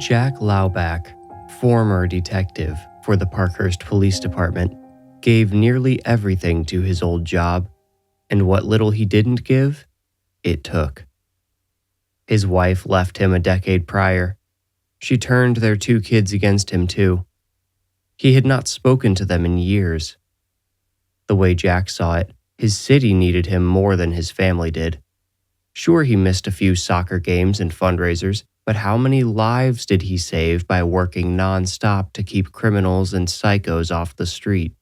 Jack Lauback, former detective for the Parkhurst Police Department, gave nearly everything to his old job, and what little he didn't give, it took. His wife left him a decade prior. She turned their 2 kids against him too. He had not spoken to them in years. The way Jack saw it, his city needed him more than his family did. Sure, he missed a few soccer games and fundraisers, but how many lives did he save by working non-stop to keep criminals and psychos off the street?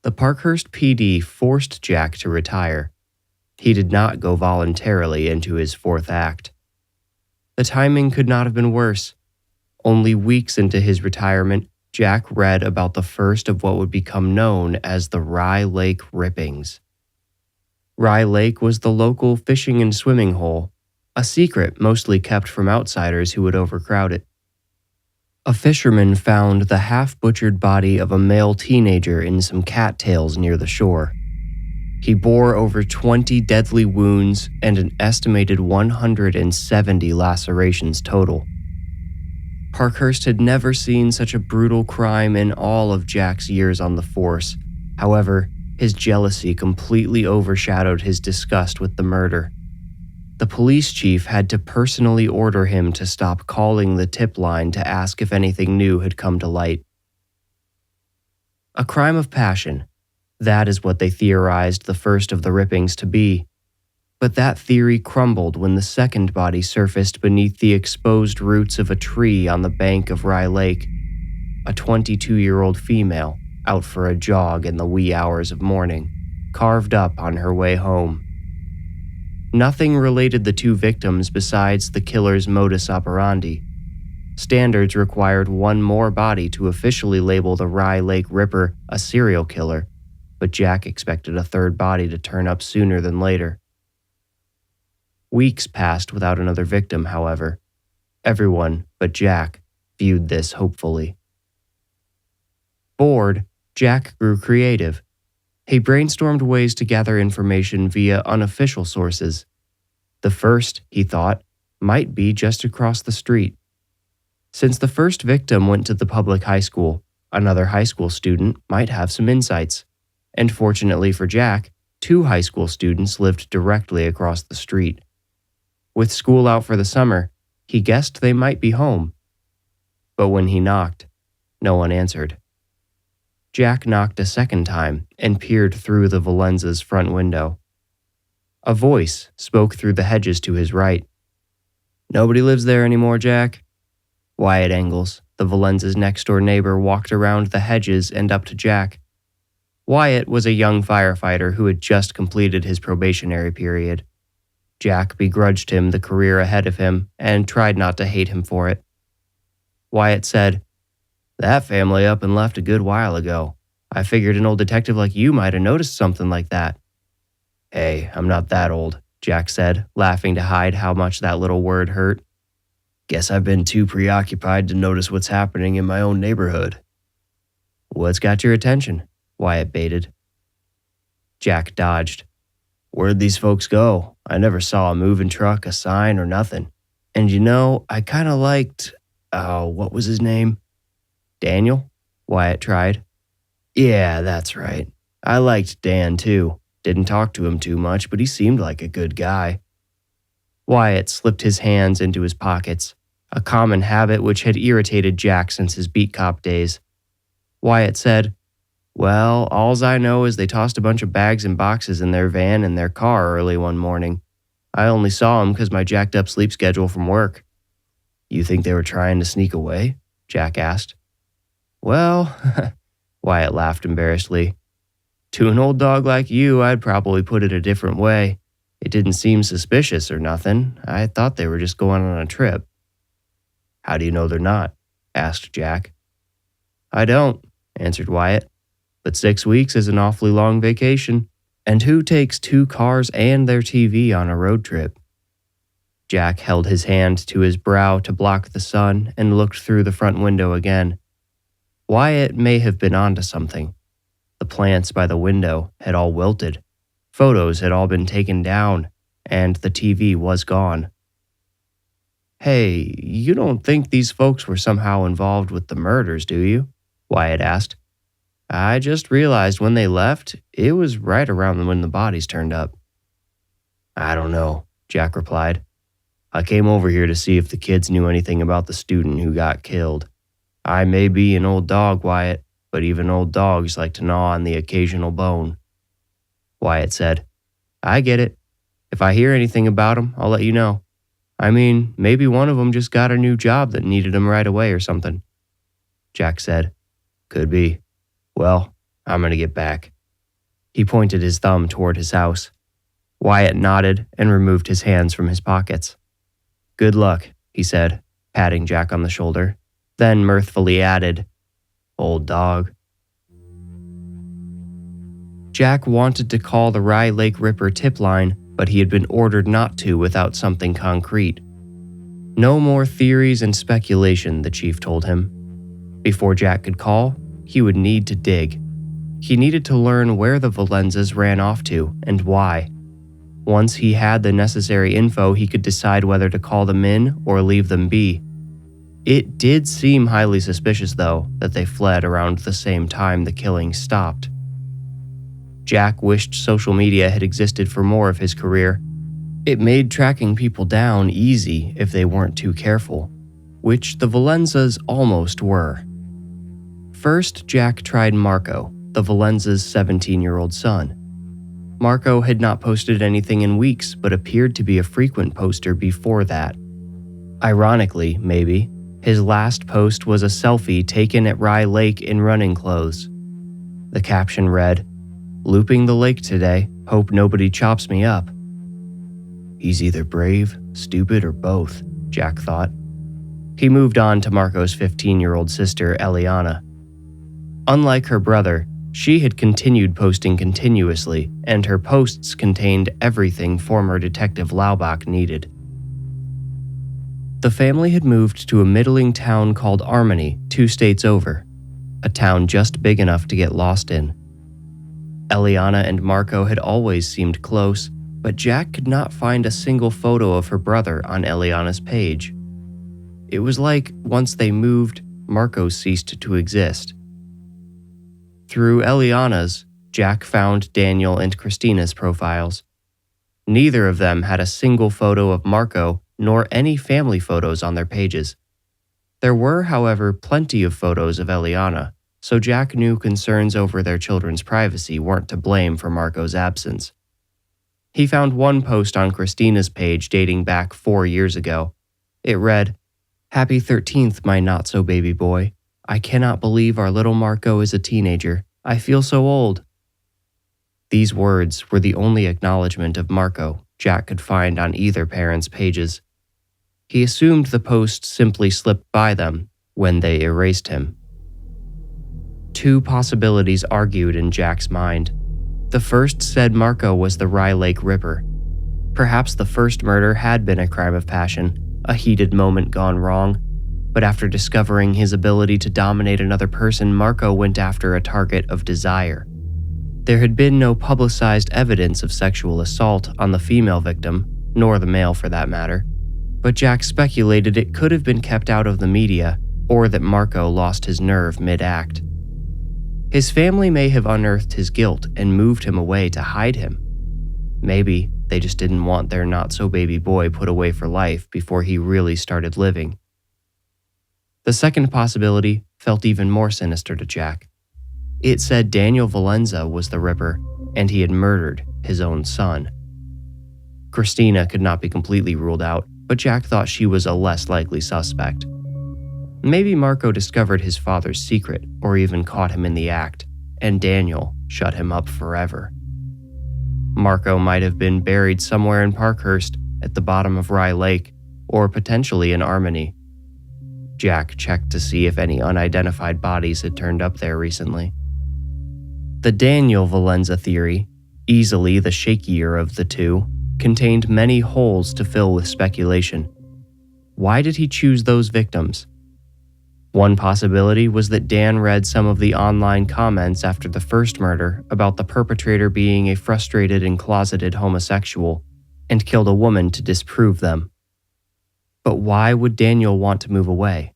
The Parkhurst PD forced Jack to retire. He did not go voluntarily into his 4th act. The timing could not have been worse. Only weeks into his retirement, Jack read about the first of what would become known as the Rye Lake Rippings. Rye Lake was the local fishing and swimming hole, a secret mostly kept from outsiders who would overcrowd it. A fisherman found the half-butchered body of a male teenager in some cattails near the shore. He bore over 20 deadly wounds and an estimated 170 lacerations total. Parkhurst had never seen such a brutal crime in all of Jack's years on the force. However, his jealousy completely overshadowed his disgust with the murder. The police chief had to personally order him to stop calling the tip line to ask if anything new had come to light. A crime of passion. That is what they theorized the first of the rippings to be. But that theory crumbled when the second body surfaced beneath the exposed roots of a tree on the bank of Rye Lake. A 22-year-old female, out for a jog in the wee hours of morning, carved up on her way home. Nothing related the 2 victims besides the killer's modus operandi. Standards required one more body to officially label the Rye Lake Ripper a serial killer, but Jack expected a 3rd body to turn up sooner than later. Weeks passed without another victim, however. Everyone but Jack viewed this hopefully. Bored, Jack grew creative. He brainstormed ways to gather information via unofficial sources. The first, he thought, might be just across the street. Since the first victim went to the public high school, another high school student might have some insights. And fortunately for Jack, 2 high school students lived directly across the street. With school out for the summer, he guessed they might be home. But when he knocked, no one answered. Jack knocked a second time and peered through the Valenza's front window. A voice spoke through the hedges to his right. "Nobody lives there anymore, Jack?" Wyatt Engels, the Valenza's next-door neighbor, walked around the hedges and up to Jack. Wyatt was a young firefighter who had just completed his probationary period. Jack begrudged him the career ahead of him and tried not to hate him for it. Wyatt said, "That family up and left a good while ago. I figured an old detective like you might have noticed something like that." "Hey, I'm not that old," Jack said, laughing to hide how much that little word hurt. "Guess I've been too preoccupied to notice what's happening in my own neighborhood." "What's got your attention?" Wyatt baited. Jack dodged. "Where'd these folks go? I never saw a moving truck, a sign, or nothing. And you know, I kind of liked, what was his name?" "Daniel?" Wyatt tried. "Yeah, that's right. I liked Dan too. Didn't talk to him too much, but he seemed like a good guy." Wyatt slipped his hands into his pockets, a common habit which had irritated Jack since his beat cop days. Wyatt said, "Well, alls I know is they tossed a bunch of bags and boxes in their van and their car early one morning. I only saw them because my jacked up sleep schedule from work." "You think they were trying to sneak away?" Jack asked. "Well," Wyatt laughed embarrassedly. "To an old dog like you, I'd probably put it a different way. It didn't seem suspicious or nothing. I thought they were just going on a trip." "How do you know they're not?" asked Jack. "I don't," answered Wyatt. "But 6 weeks is an awfully long vacation. And who takes 2 cars and their TV on a road trip?" Jack held his hand to his brow to block the sun and looked through the front window again. Wyatt may have been onto something. The plants by the window had all wilted. Photos had all been taken down, and the TV was gone. Hey, you don't think these folks were somehow involved with the murders, do you? Wyatt asked. I just realized when they left, it was right around when the bodies turned up. I don't know, Jack replied. I came over here to see if the kids knew anything about the student who got killed. I may be an old dog, Wyatt, but even old dogs like to gnaw on the occasional bone. Wyatt said, I get it. If I hear anything about them, I'll let you know. I mean, maybe one of them just got a new job that needed him right away or something. Jack said, Could be. Well, I'm going to get back. He pointed his thumb toward his house. Wyatt nodded and removed his hands from his pockets. Good luck, he said, patting Jack on the shoulder, then mirthfully added, Old dog. Jack wanted to call the Rye Lake Ripper tip line, but he had been ordered not to without something concrete. No more theories and speculation, the chief told him. Before Jack could call, he would need to dig. He needed to learn where the Valenzas ran off to and why. Once he had the necessary info, he could decide whether to call them in or leave them be. It did seem highly suspicious, though, that they fled around the same time the killings stopped. Jack wished social media had existed for more of his career. It made tracking people down easy if they weren't too careful, which the Valenzas almost were. First, Jack tried Marco, the Valenzas' 17-year-old son. Marco had not posted anything in weeks, but appeared to be a frequent poster before that. Ironically, maybe, his last post was a selfie taken at Rye Lake in running clothes. The caption read, Looping the lake today, hope nobody chops me up. He's either brave, stupid, or both, Jack thought. He moved on to Marco's 15-year-old sister, Eliana. Unlike her brother, she had continued posting continuously, and her posts contained everything former Detective Laubach needed. The family had moved to a middling town called Armony, 2 states over, a town just big enough to get lost in. Eliana and Marco had always seemed close, but Jack could not find a single photo of her brother on Eliana's page. It was like, once they moved, Marco ceased to exist. Through Eliana's, Jack found Daniel and Christina's profiles. Neither of them had a single photo of Marco nor any family photos on their pages. There were, however, plenty of photos of Eliana, so Jack knew concerns over their children's privacy weren't to blame for Marco's absence. He found one post on Christina's page dating back 4 years ago. It read, Happy 13th, my not-so-baby boy. I cannot believe our little Marco is a teenager. I feel so old. These words were the only acknowledgement of Marco Jack could find on either parent's pages. He assumed the post simply slipped by them when they erased him. 2 possibilities argued in Jack's mind. The first said Marco was the Rye Lake Ripper. Perhaps the first murder had been a crime of passion, a heated moment gone wrong. But after discovering his ability to dominate another person, Marco went after a target of desire. There had been no publicized evidence of sexual assault on the female victim, nor the male for that matter, but Jack speculated it could have been kept out of the media, or that Marco lost his nerve mid-act. His family may have unearthed his guilt and moved him away to hide him. Maybe they just didn't want their not-so-baby boy put away for life before he really started living. The second possibility felt even more sinister to Jack. It said Daniel Valenza was the Ripper, and he had murdered his own son. Christina could not be completely ruled out, but Jack thought she was a less likely suspect. Maybe Marco discovered his father's secret, or even caught him in the act, and Daniel shut him up forever. Marco might have been buried somewhere in Parkhurst, at the bottom of Rye Lake, or potentially in Armony. Jack checked to see if any unidentified bodies had turned up there recently. The Daniel Valenza theory, easily the shakier of the two, contained many holes to fill with speculation. Why did he choose those victims? One possibility was that Dan read some of the online comments after the first murder about the perpetrator being a frustrated and closeted homosexual, and killed a woman to disprove them. But why would Daniel want to move away?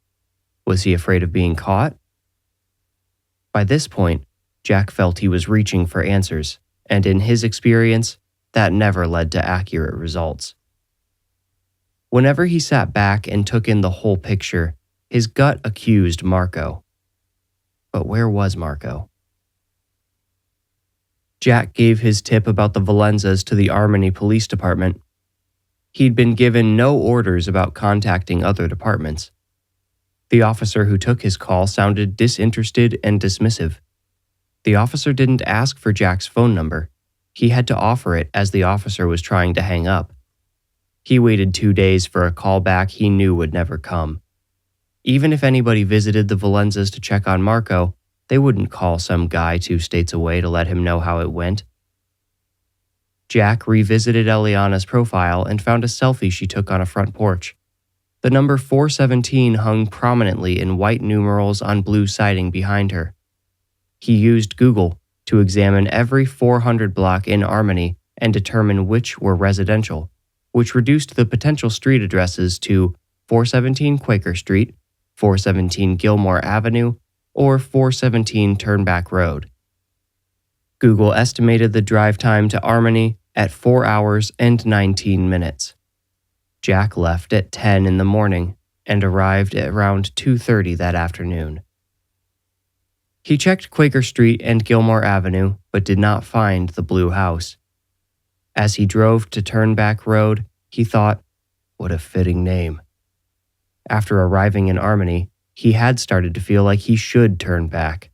Was he afraid of being caught? By this point, Jack felt he was reaching for answers, and in his experience, that never led to accurate results. Whenever he sat back and took in the whole picture, his gut accused Marco. But where was Marco? Jack gave his tip about the Valenzas to the Armani Police Department. He'd been given no orders about contacting other departments. The officer who took his call sounded disinterested and dismissive. The officer didn't ask for Jack's phone number. He had to offer it as the officer was trying to hang up. He waited 2 days for a call back he knew would never come. Even if anybody visited the Valenzas to check on Marco, they wouldn't call some guy 2 states away to let him know how it went. Jack revisited Eliana's profile and found a selfie she took on a front porch. The number 417 hung prominently in white numerals on blue siding behind her. He used Google to examine every 400 block in Armani and determine which were residential, which reduced the potential street addresses to 417 Quaker Street, 417 Gilmore Avenue, or 417 Turnback Road. Google estimated the drive time to Armani at 4 hours and 19 minutes. Jack left at 10 in the morning and arrived at around 2:30 that afternoon. He checked Quaker Street and Gilmore Avenue, but did not find the blue house. As he drove to Turnback Road, he thought, what a fitting name. After arriving in Armani, he had started to feel like he should turn back.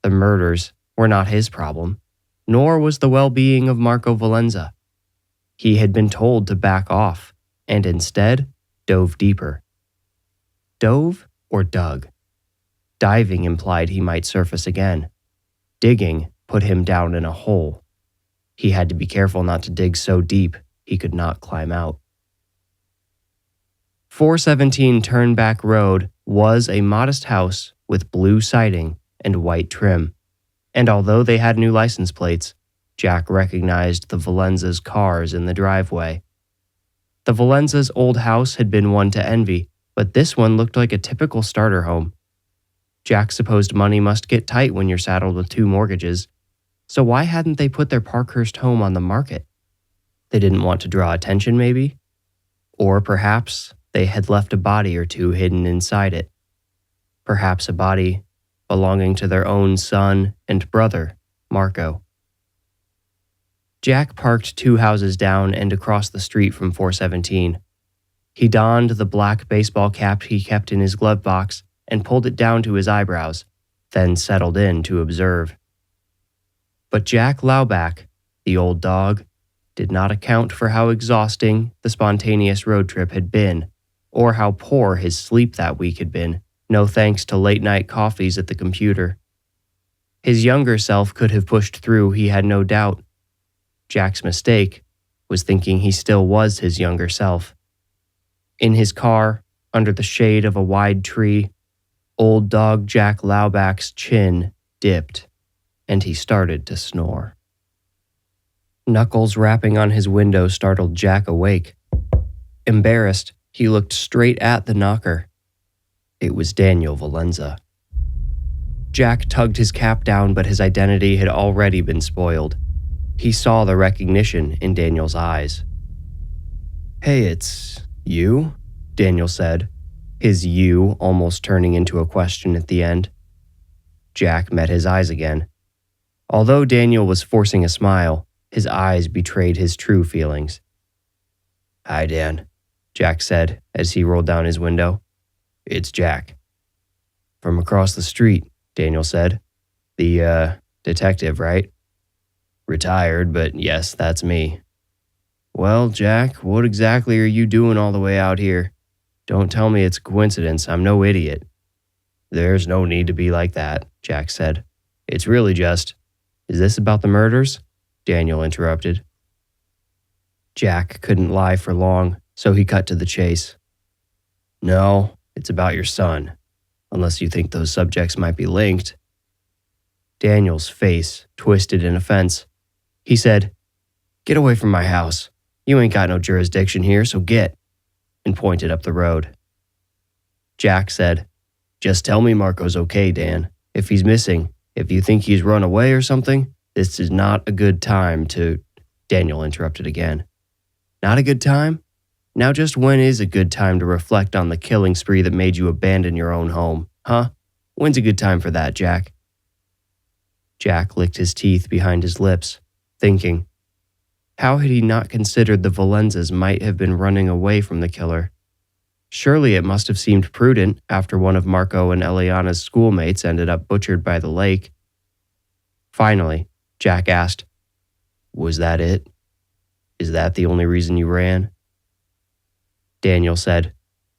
The murders were not his problem, nor was the well-being of Marco Valenza. He had been told to back off, and instead dove deeper. Dove or dug? Diving implied he might surface again. Digging put him down in a hole. He had to be careful not to dig so deep he could not climb out. 417 Turnback Road was a modest house with blue siding and white trim, and although they had new license plates, Jack recognized the Valenzas' cars in the driveway. The Valenzas' old house had been one to envy, but this one looked like a typical starter home. Jack supposed money must get tight when you're saddled with 2 mortgages, so why hadn't they put their Parkhurst home on the market? They didn't want to draw attention, maybe? Or perhaps they had left a body or 2 hidden inside it. Perhaps a body belonging to their own son and brother, Marco. Jack parked 2 houses down and across the street from 417. He donned the black baseball cap he kept in his glove box and pulled it down to his eyebrows, then settled in to observe. But Jack Lauback, the old dog, did not account for how exhausting the spontaneous road trip had been, or how poor his sleep that week had been, no thanks to late-night coffees at the computer. His younger self could have pushed through, he had no doubt. Jack's mistake was thinking he still was his younger self. In his car, under the shade of a wide tree, old dog Jack Lauback's chin dipped, and he started to snore. Knuckles rapping on his window startled Jack awake. Embarrassed, he looked straight at the knocker. It was Daniel Valenza. Jack tugged his cap down, but his identity had already been spoiled. He saw the recognition in Daniel's eyes. "Hey, it's you?" Daniel said, his "you" almost turning into a question at the end. Jack met his eyes again. Although Daniel was forcing a smile, his eyes betrayed his true feelings. "Hi, Dan," Jack said as he rolled down his window. "It's Jack." "From across the street," Daniel said. "The, detective, right?" "Retired, but yes, that's me." "Well, Jack, what exactly are you doing all the way out here? Don't tell me it's a coincidence. I'm no idiot." "There's no need to be like that," Jack said. "It's really just—" "Is this about the murders?" Daniel interrupted. Jack couldn't lie for long, so he cut to the chase. "No, it's about your son, unless you think those subjects might be linked." Daniel's face twisted in offense. He said, "Get away from my house. You ain't got no jurisdiction here, so get." and pointed up the road. Jack said, "Just tell me Marco's okay, Dan. If he's missing, if you think he's run away or something, this is not a good time to—" Daniel interrupted again. "Not a good time? Now just when is a good time to reflect on the killing spree that made you abandon your own home, huh? When's a good time for that, Jack?" Jack licked his teeth behind his lips, thinking. How had he not considered the Valenzas might have been running away from the killer? Surely it must have seemed prudent after one of Marco and Eliana's schoolmates ended up butchered by the lake. Finally, Jack asked, "Was that it? Is that the only reason you ran?" Daniel said,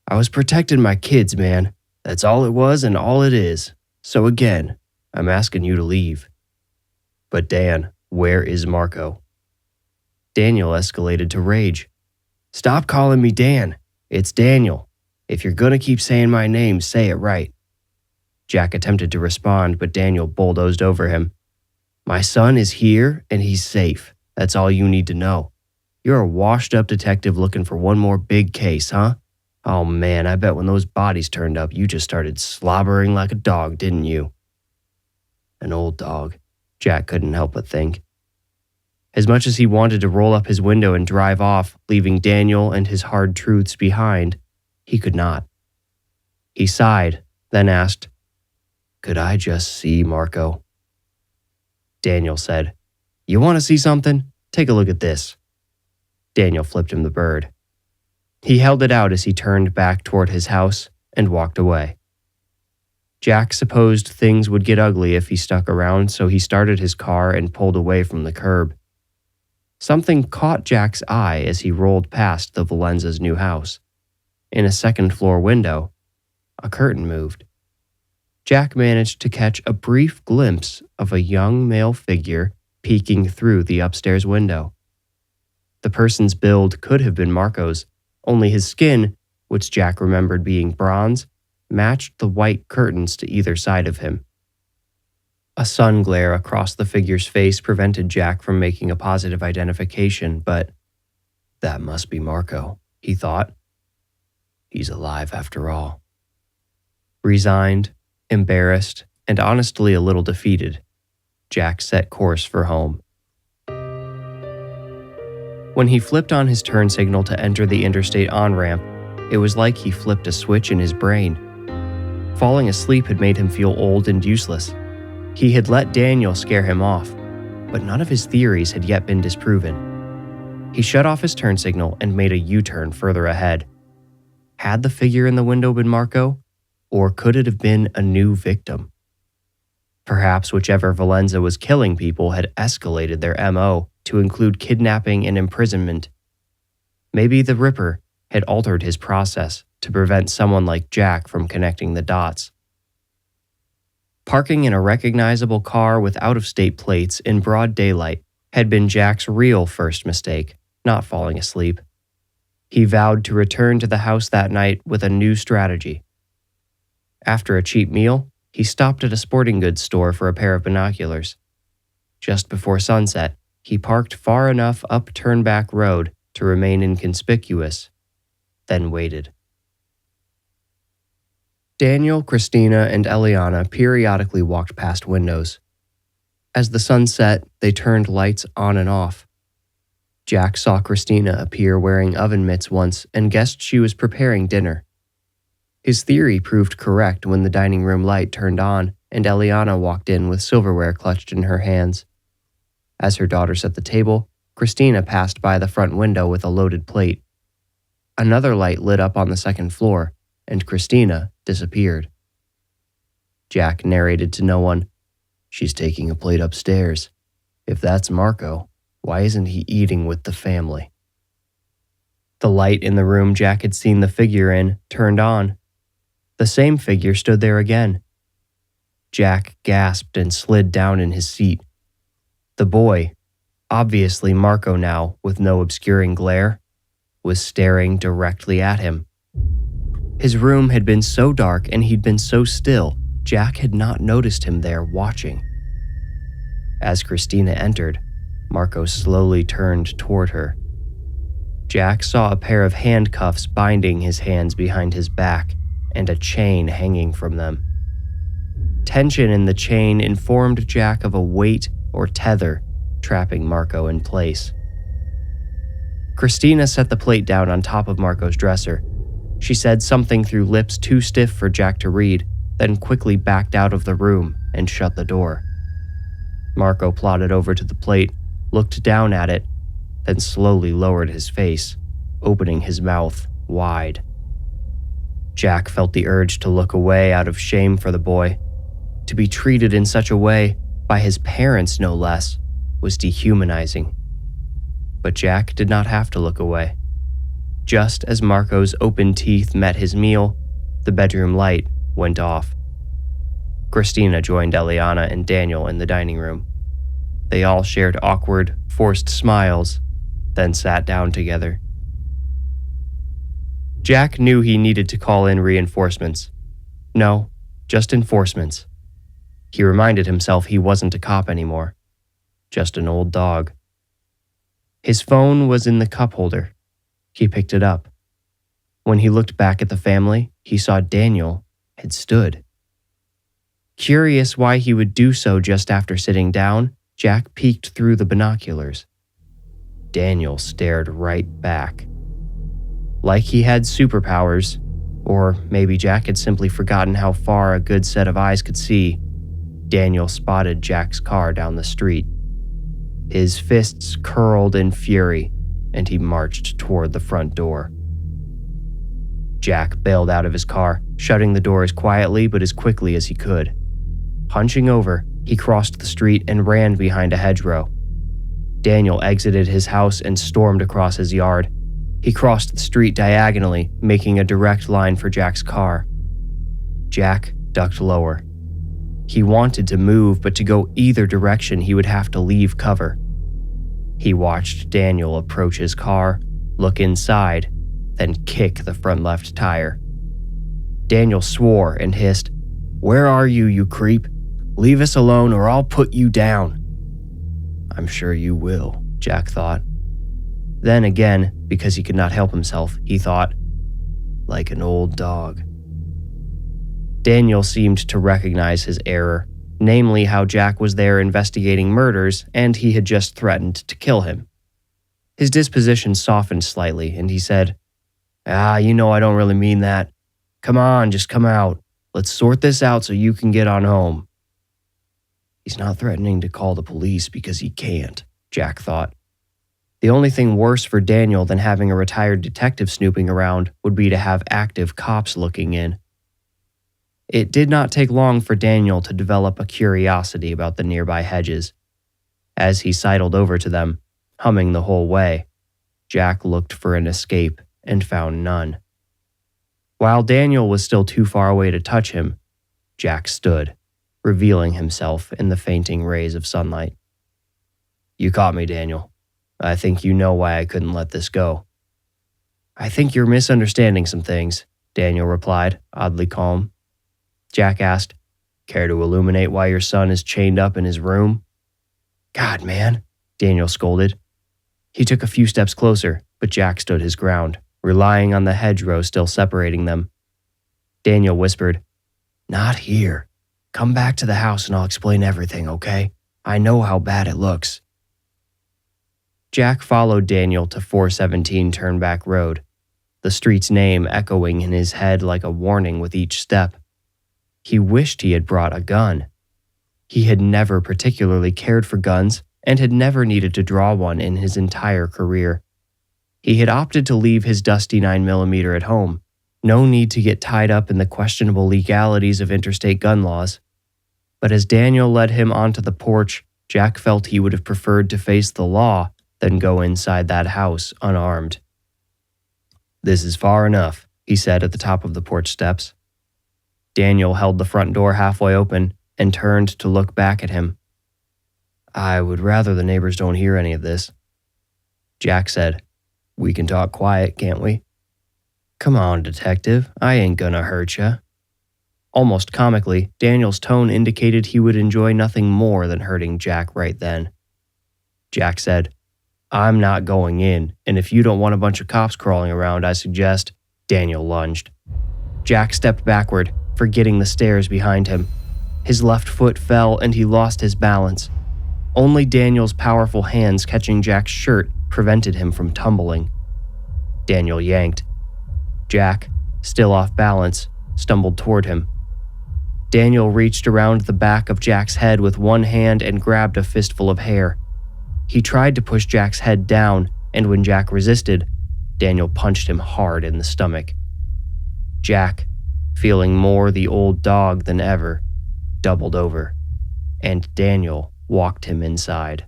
"I was protecting my kids, man. That's all it was and all it is. So again, I'm asking you to leave." "But Dan, where is Marco?" Daniel escalated to rage. "Stop calling me Dan. It's Daniel. If you're gonna keep saying my name, say it right." Jack attempted to respond, but Daniel bulldozed over him. "My son is here and he's safe. That's all you need to know. You're a washed-up detective looking for one more big case, huh? Oh man, I bet when those bodies turned up, you just started slobbering like a dog, didn't you?" An old dog, Jack couldn't help but think. As much as he wanted to roll up his window and drive off, leaving Daniel and his hard truths behind, he could not. He sighed, then asked, "Could I just see Marco?" Daniel said, "You want to see something? Take a look at this." Daniel flipped him the bird. He held it out as he turned back toward his house and walked away. Jack supposed things would get ugly if he stuck around, so he started his car and pulled away from the curb. Something caught Jack's eye as he rolled past the Valenzas' new house. In a second-floor window, a curtain moved. Jack managed to catch a brief glimpse of a young male figure peeking through the upstairs window. The person's build could have been Marco's, only his skin, which Jack remembered being bronze, matched the white curtains to either side of him. A sun glare across the figure's face prevented Jack from making a positive identification, but that must be Marco, he thought. He's alive after all. Resigned, embarrassed, and honestly a little defeated, Jack set course for home. When he flipped on his turn signal to enter the interstate on-ramp, it was like he flipped a switch in his brain. Falling asleep had made him feel old and useless. He had let Daniel scare him off, but none of his theories had yet been disproven. He shut off his turn signal and made a U-turn further ahead. Had the figure in the window been Marco, or could it have been a new victim? Perhaps whichever Valenza was killing people had escalated their MO to include kidnapping and imprisonment. Maybe the Ripper had altered his process to prevent someone like Jack from connecting the dots. Parking in a recognizable car with out-of-state plates in broad daylight had been Jack's real first mistake, not falling asleep. He vowed to return to the house that night with a new strategy. After a cheap meal, he stopped at a sporting goods store for a pair of binoculars. Just before sunset, he parked far enough up Turnback Road to remain inconspicuous, then waited. Daniel, Christina, and Eliana periodically walked past windows. As the sun set, they turned lights on and off. Jack saw Christina appear wearing oven mitts once and guessed she was preparing dinner. His theory proved correct when the dining room light turned on and Eliana walked in with silverware clutched in her hands. As her daughter set the table, Christina passed by the front window with a loaded plate. Another light lit up on the second floor, and Christina disappeared. Jack narrated to no one, "She's taking a plate upstairs. If that's Marco, why isn't he eating with the family?" The light in the room Jack had seen the figure in turned on. The same figure stood there again. Jack gasped and slid down in his seat. The boy, obviously Marco now with no obscuring glare, was staring directly at him. His room had been so dark and he'd been so still, Jack had not noticed him there watching. As Christina entered, Marco slowly turned toward her. Jack saw a pair of handcuffs binding his hands behind his back and a chain hanging from them. Tension in the chain informed Jack of a weight or tether trapping Marco in place. Christina set the plate down on top of Marco's dresser. She said something through lips too stiff for Jack to read, then quickly backed out of the room and shut the door. Marco plodded over to the plate, looked down at it, then slowly lowered his face, opening his mouth wide. Jack felt the urge to look away out of shame for the boy. To be treated in such a way, by his parents no less, was dehumanizing. But Jack did not have to look away. Just as Marco's open teeth met his meal, the bedroom light went off. Christina joined Eliana and Daniel in the dining room. They all shared awkward, forced smiles, then sat down together. Jack knew he needed to call in reinforcements. No, just enforcements. He reminded himself he wasn't a cop anymore, just an old dog. His phone was in the cup holder. He picked it up. When he looked back at the family, he saw Daniel had stood. Curious why he would do so just after sitting down, Jack peeked through the binoculars. Daniel stared right back. Like he had superpowers, or maybe Jack had simply forgotten how far a good set of eyes could see, Daniel spotted Jack's car down the street. His fists curled in fury, and he marched toward the front door. Jack bailed out of his car, shutting the door as quietly but as quickly as he could. Hunching over, he crossed the street and ran behind a hedgerow. Daniel exited his house and stormed across his yard. He crossed the street diagonally, making a direct line for Jack's car. Jack ducked lower. He wanted to move, but to go either direction, he would have to leave cover. He watched Daniel approach his car, look inside, then kick the front left tire. Daniel swore and hissed, "Where are you, you creep? Leave us alone or I'll put you down." "I'm sure you will," Jack thought. Then again, because he could not help himself, he thought, "Like an old dog." Daniel seemed to recognize his error, namely how Jack was there investigating murders and he had just threatened to kill him. His disposition softened slightly and he said, you know I don't really mean that. Come on, just come out. Let's sort this out so you can get on home." He's not threatening to call the police because he can't, Jack thought. The only thing worse for Daniel than having a retired detective snooping around would be to have active cops looking in. It did not take long for Daniel to develop a curiosity about the nearby hedges. As he sidled over to them, humming the whole way, Jack looked for an escape and found none. While Daniel was still too far away to touch him, Jack stood, revealing himself in the fainting rays of sunlight. "You caught me, Daniel. I think you know why I couldn't let this go." "I think you're misunderstanding some things," Daniel replied, oddly calm. Jack asked, "Care to illuminate why your son is chained up in his room?" "God, man," Daniel scolded. He took a few steps closer, but Jack stood his ground, relying on the hedgerow still separating them. Daniel whispered, "Not here. Come back to the house and I'll explain everything, okay? I know how bad it looks." Jack followed Daniel to 417 Turnback Road, the street's name echoing in his head like a warning with each step. He wished he had brought a gun. He had never particularly cared for guns and had never needed to draw one in his entire career. He had opted to leave his dusty 9mm at home. No need to get tied up in the questionable legalities of interstate gun laws. But as Daniel led him onto the porch, Jack felt he would have preferred to face the law than go inside that house unarmed. "This is far enough," he said at the top of the porch steps. Daniel held the front door halfway open and turned to look back at him. "I would rather the neighbors don't hear any of this." Jack said, "We can talk quiet, can't we?" "Come on, detective, I ain't gonna hurt ya." Almost comically, Daniel's tone indicated he would enjoy nothing more than hurting Jack right then. Jack said, I'm not going in, and if you don't want a bunch of cops crawling around, I suggest. Daniel lunged. Jack stepped backward, forgetting the stairs behind him. His left foot fell and he lost his balance. Only Daniel's powerful hands catching Jack's shirt prevented him from tumbling. Daniel yanked. Jack, still off balance, stumbled toward him. Daniel reached around the back of Jack's head with one hand and grabbed a fistful of hair. He tried to push Jack's head down, and when Jack resisted, Daniel punched him hard in the stomach. Jack, feeling more the old dog than ever, doubled over, and Daniel walked him inside.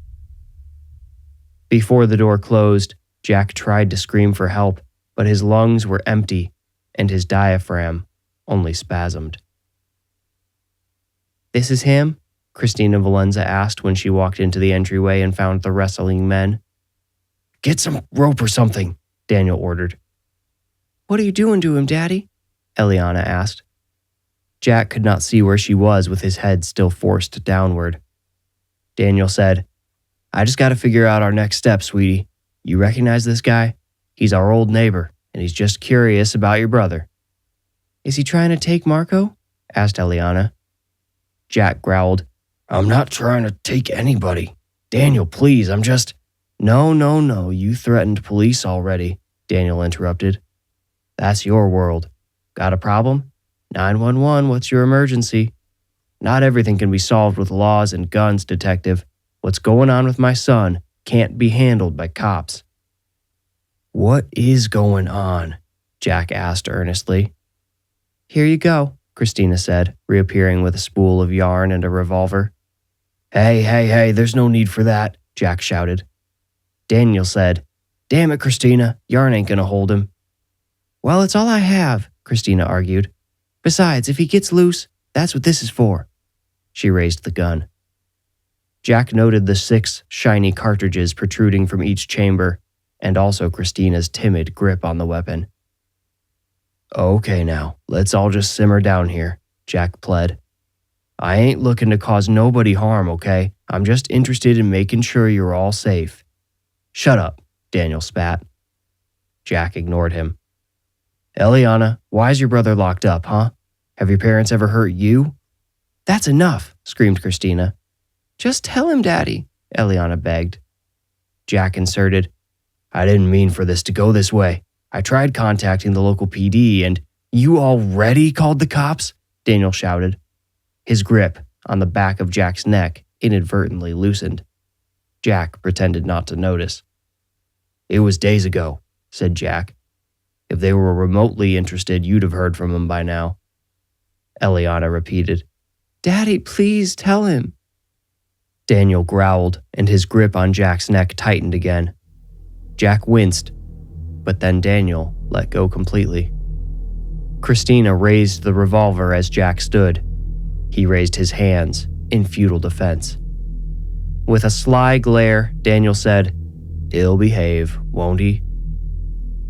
Before the door closed, Jack tried to scream for help, but his lungs were empty and his diaphragm only spasmed. "This is him?" Christina Valenza asked when she walked into the entryway and found the wrestling men. "Get some rope or something," Daniel ordered. "What are you doing to him, Daddy?" Eliana asked. Jack could not see where she was with his head still forced downward. Daniel said, "I just got to figure out our next step, sweetie. You recognize this guy? He's our old neighbor, and he's just curious about your brother." "Is he trying to take Marco?" asked Eliana. Jack growled, "I'm not trying to take anybody. Daniel, please, I'm just—" No, you threatened police already," Daniel interrupted. "That's your world. Got a problem? 911, what's your emergency? Not everything can be solved with laws and guns, detective. What's going on with my son can't be handled by cops." "What is going on?" Jack asked earnestly. "Here you go," Christina said, reappearing with a spool of yarn and a revolver. Hey, there's no need for that," Jack shouted. Daniel said, "Damn it, Christina, yarn ain't gonna hold him." "Well, it's all I have," Christina argued. "Besides, if he gets loose, that's what this is for." She raised the gun. Jack noted the 6 shiny cartridges protruding from each chamber, and also Christina's timid grip on the weapon. "Okay now, let's all just simmer down here," Jack pled. "I ain't looking to cause nobody harm, okay? I'm just interested in making sure you're all safe." "Shut up," Daniel spat. Jack ignored him. "Eliana, why's your brother locked up, huh? Have your parents ever hurt you?" "That's enough," screamed Christina. "Just tell him, Daddy," Eliana begged. Jack inserted, "I didn't mean for this to go this way. I tried contacting the local PD and—" "You already called the cops?" Daniel shouted. His grip on the back of Jack's neck inadvertently loosened. Jack pretended not to notice. "It was days ago," said Jack. "If they were remotely interested, you'd have heard from them by now." Eliana repeated, "Daddy, please tell him." Daniel growled, and his grip on Jack's neck tightened again. Jack winced, but then Daniel let go completely. Christina raised the revolver as Jack stood. He raised his hands in futile defense. With a sly glare, Daniel said, "He'll behave, won't he?"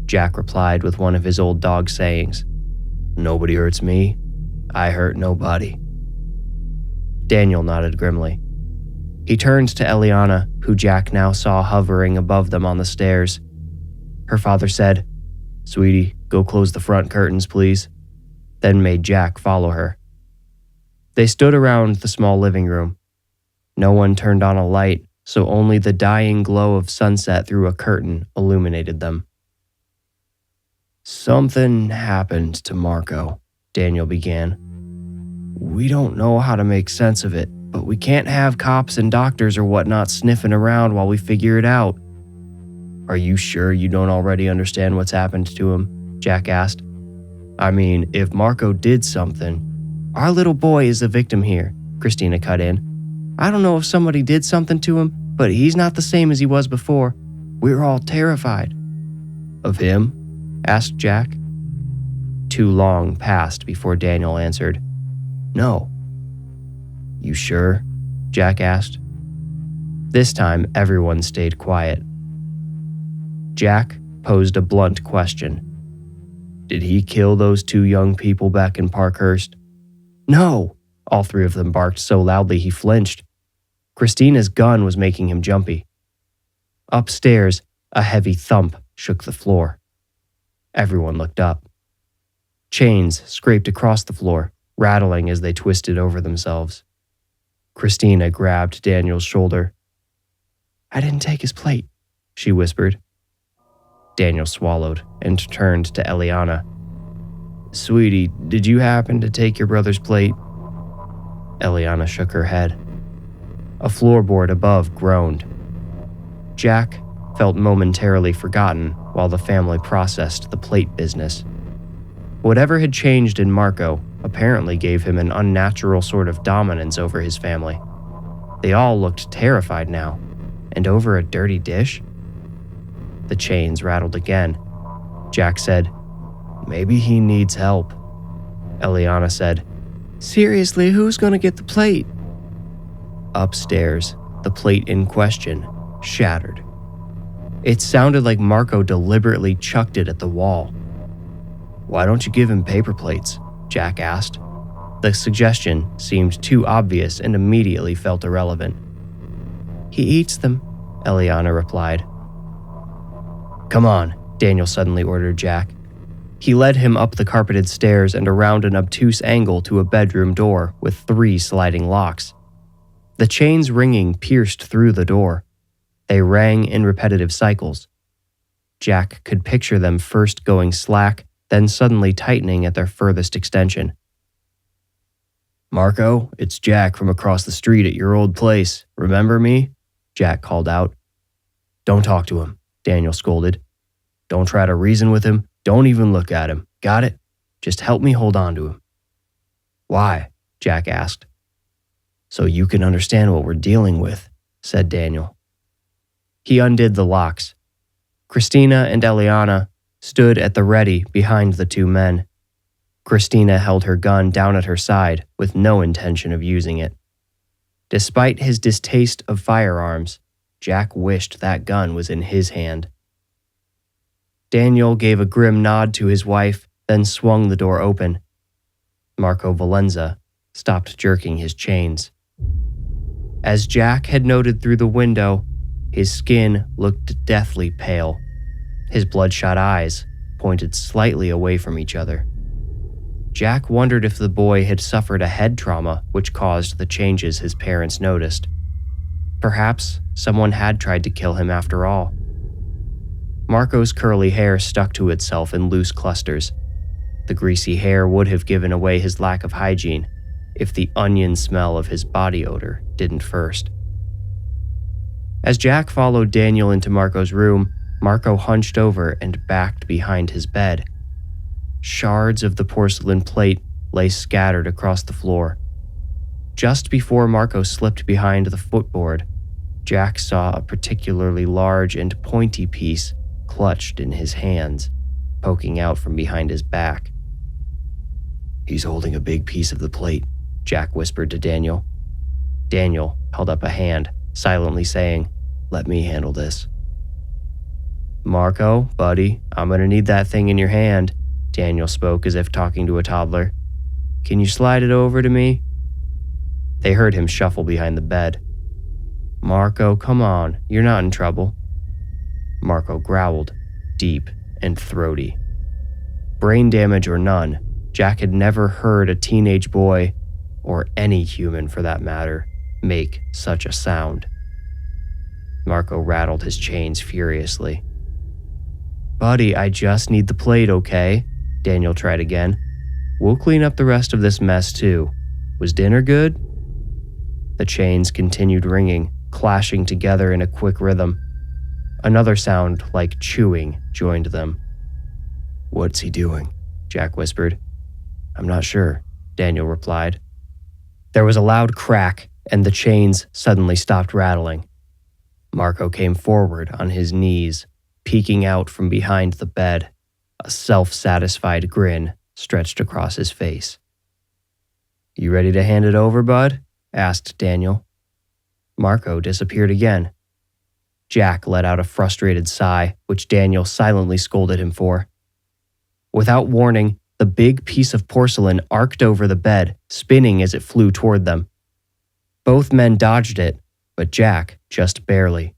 Jack replied with one of his old dog sayings, "Nobody hurts me. I hurt nobody." Daniel nodded grimly. He turned to Eliana, who Jack now saw hovering above them on the stairs. Her father said, "Sweetie, go close the front curtains, please," then made Jack follow her. They stood around the small living room. No one turned on a light, so only the dying glow of sunset through a curtain illuminated them. "Something happened to Marco," Daniel began. "We don't know how to make sense of it, but we can't have cops and doctors or whatnot sniffing around while we figure it out." "Are you sure you don't already understand what's happened to him?" Jack asked. "I mean, if Marco did something—" "Our little boy is the victim here," Christina cut in. "I don't know if somebody did something to him, but he's not the same as he was before. We're all terrified." "Of him?" asked Jack. Too long passed before Daniel answered, "No." "You sure?" Jack asked. This time, everyone stayed quiet. Jack posed a blunt question. "Did he kill those 2 young people back in Parkhurst?" "No!" All 3 of them barked so loudly he flinched. Christina's gun was making him jumpy. Upstairs, a heavy thump shook the floor. Everyone looked up. Chains scraped across the floor, rattling as they twisted over themselves. Christina grabbed Daniel's shoulder. "I didn't take his plate," she whispered. Daniel swallowed and turned to Eliana. "Sweetie, did you happen to take your brother's plate?" Eliana shook her head. A floorboard above groaned. Jack felt momentarily forgotten while the family processed the plate business. Whatever had changed in Marco apparently gave him an unnatural sort of dominance over his family. They all looked terrified now, and over a dirty dish? The chains rattled again. Jack said, "Maybe he needs help." Eliana said, "Seriously, who's going to get the plate?" Upstairs, the plate in question shattered. It sounded like Marco deliberately chucked it at the wall. "Why don't you give him paper plates?" Jack asked. The suggestion seemed too obvious and immediately felt irrelevant. "He eats them," Eliana replied. "Come on," Daniel suddenly ordered Jack. He led him up the carpeted stairs and around an obtuse angle to a bedroom door with 3 sliding locks. The chains ringing pierced through the door. They rang in repetitive cycles. Jack could picture them first going slack, then suddenly tightening at their furthest extension. "Marco, it's Jack from across the street at your old place. Remember me?" Jack called out. "Don't talk to him," Daniel scolded. "Don't try to reason with him. Don't even look at him. Got it? Just help me hold on to him." "Why?" Jack asked. "So you can understand what we're dealing with," said Daniel. He undid the locks. Christina and Eliana stood at the ready behind the 2 men. Christina held her gun down at her side with no intention of using it. Despite his distaste of firearms, Jack wished that gun was in his hand. Daniel gave a grim nod to his wife, then swung the door open. Marco Valenza stopped jerking his chains. As Jack had noted through the window, his skin looked deathly pale. His bloodshot eyes pointed slightly away from each other. Jack wondered if the boy had suffered a head trauma which caused the changes his parents noticed. Perhaps someone had tried to kill him after all. Marco's curly hair stuck to itself in loose clusters. The greasy hair would have given away his lack of hygiene if the onion smell of his body odor didn't first. As Jack followed Daniel into Marco's room, Marco hunched over and backed behind his bed. Shards of the porcelain plate lay scattered across the floor. Just before Marco slipped behind the footboard, Jack saw a particularly large and pointy piece clutched in his hands, poking out from behind his back. "He's holding a big piece of the plate," Jack whispered to Daniel. Daniel held up a hand, silently saying, "Let me handle this." "Marco, buddy, I'm gonna need that thing in your hand," Daniel spoke as if talking to a toddler. "Can you slide it over to me?" They heard him shuffle behind the bed. "Marco, come on, you're not in trouble." Marco growled, deep and throaty. Brain damage or none, Jack had never heard a teenage boy, or any human for that matter, make such a sound. Marco rattled his chains furiously. "Buddy, I just need the plate, okay?" Daniel tried again. "We'll clean up the rest of this mess too. Was dinner good?" The chains continued ringing, clashing together in a quick rhythm. Another sound like chewing joined them. "What's he doing?" Jack whispered. "I'm not sure," Daniel replied. There was a loud crack, and the chains suddenly stopped rattling. Marco came forward on his knees, peeking out from behind the bed, a self-satisfied grin stretched across his face. "You ready to hand it over, bud?" asked Daniel. Marco disappeared again. Jack let out a frustrated sigh, which Daniel silently scolded him for. Without warning, the big piece of porcelain arced over the bed, spinning as it flew toward them. Both men dodged it, but Jack just barely.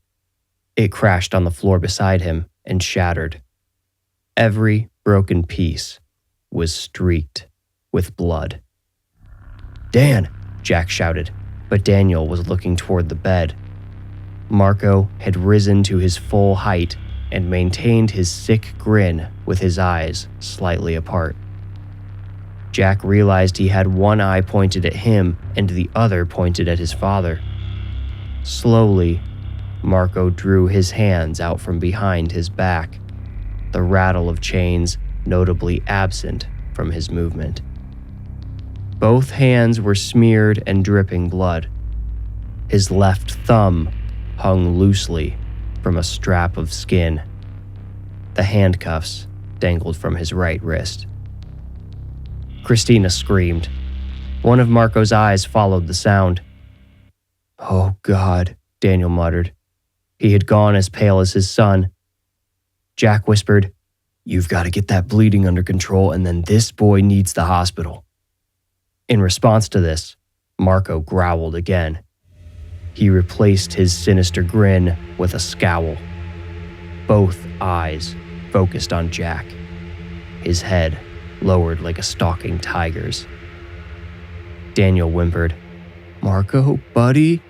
It crashed on the floor beside him and shattered. Every broken piece was streaked with blood. "Dan!" Jack shouted, but Daniel was looking toward the bed. Marco had risen to his full height and maintained his sick grin with his eyes slightly apart. Jack realized he had one eye pointed at him and the other pointed at his father. Slowly, Marco drew his hands out from behind his back, the rattle of chains notably absent from his movement. Both hands were smeared and dripping blood. His left thumb hung loosely from a strap of skin. The handcuffs dangled from his right wrist. Christina screamed. One of Marco's eyes followed the sound. "Oh God," Daniel muttered. He had gone as pale as his son. Jack whispered, "You've got to get that bleeding under control, and then this boy needs the hospital." In response to this, Marco growled again. He replaced his sinister grin with a scowl. Both eyes focused on Jack, his head lowered like a stalking tiger's. Daniel whimpered, "Marco, buddy?"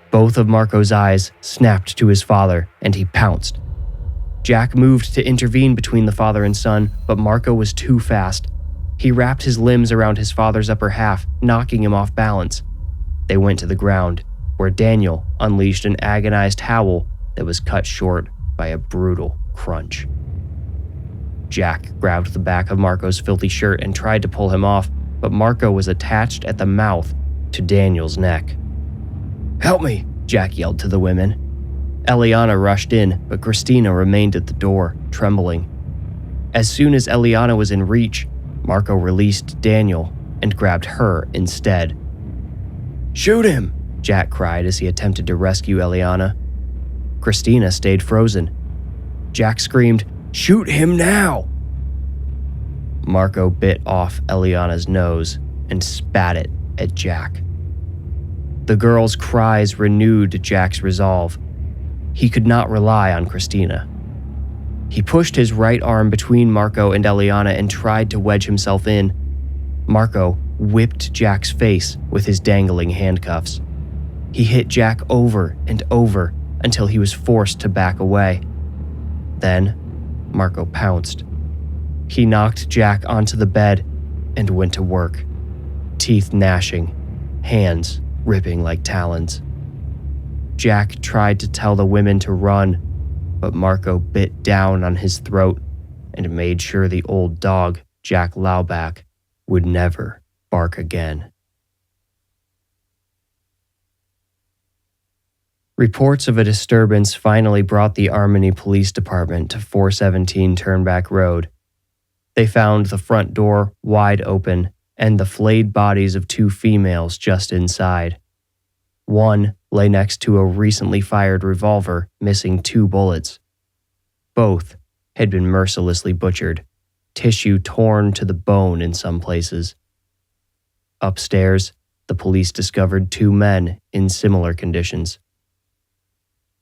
Both of Marco's eyes snapped to his father, and he pounced. Jack moved to intervene between the father and son, but Marco was too fast. He wrapped his limbs around his father's upper half, knocking him off balance. They went to the ground, where Daniel unleashed an agonized howl that was cut short by a brutal crunch. Jack grabbed the back of Marco's filthy shirt and tried to pull him off, but Marco was attached at the mouth to Daniel's neck. "Help me!" Jack yelled to the women. Eliana rushed in, but Christina remained at the door, trembling. As soon as Eliana was in reach, Marco released Daniel and grabbed her instead. "Shoot him!" Jack cried as he attempted to rescue Eliana. Christina stayed frozen. Jack screamed, "Shoot him now!" Marco bit off Eliana's nose and spat it at Jack. The girl's cries renewed Jack's resolve. He could not rely on Christina. He pushed his right arm between Marco and Eliana and tried to wedge himself in. Marco whipped Jack's face with his dangling handcuffs. He hit Jack over and over until he was forced to back away. Then, Marco pounced. He knocked Jack onto the bed and went to work, teeth gnashing, hands ripping like talons. Jack tried to tell the women to run, but Marco bit down on his throat and made sure the old dog, Jack Lauback, would never bark again. Reports of a disturbance finally brought the Armony Police Department to 417 Turnback Road. They found the front door wide open and the flayed bodies of two females just inside. One lay next to a recently fired revolver, missing 2 bullets. Both had been mercilessly butchered, tissue torn to the bone in some places. Upstairs, the police discovered 2 men in similar conditions.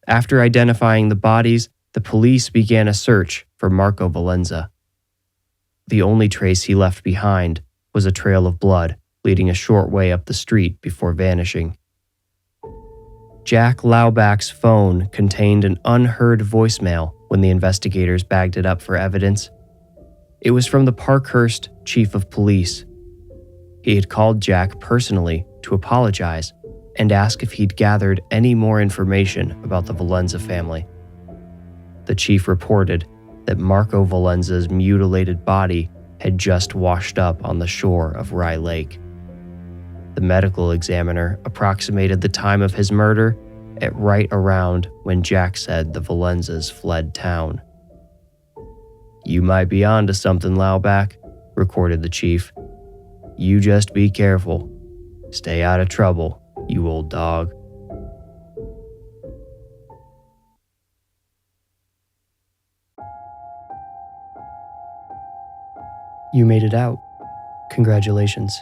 After identifying the bodies, the police began a search for Marco Valenza. The only trace he left behind was a trail of blood leading a short way up the street before vanishing. Jack Lauback's phone contained an unheard voicemail when the investigators bagged it up for evidence. It was from the Parkhurst chief of police. He had called Jack personally to apologize and ask if he'd gathered any more information about the Valenza family. The chief reported that Marco Valenza's mutilated body had just washed up on the shore of Rye Lake. The medical examiner approximated the time of his murder at right around when Jack said the Valenzas fled town. "You might be onto something, Lauback," recorded the chief. "You just be careful. Stay out of trouble, you old dog." You made it out. Congratulations.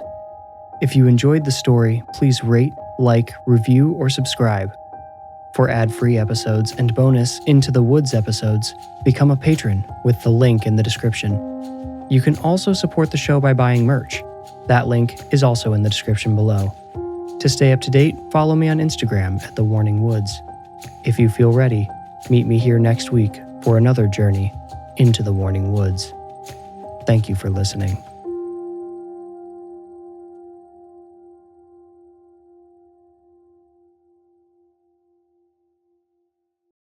If you enjoyed the story, please rate, like, review, or subscribe. For ad-free episodes and bonus Into the Woods episodes, become a patron with the link in the description. You can also support the show by buying merch. That link is also in the description below. To stay up to date, follow me on Instagram at The Warning Woods. If you feel ready, meet me here next week for another journey into the Warning Woods. Thank you for listening.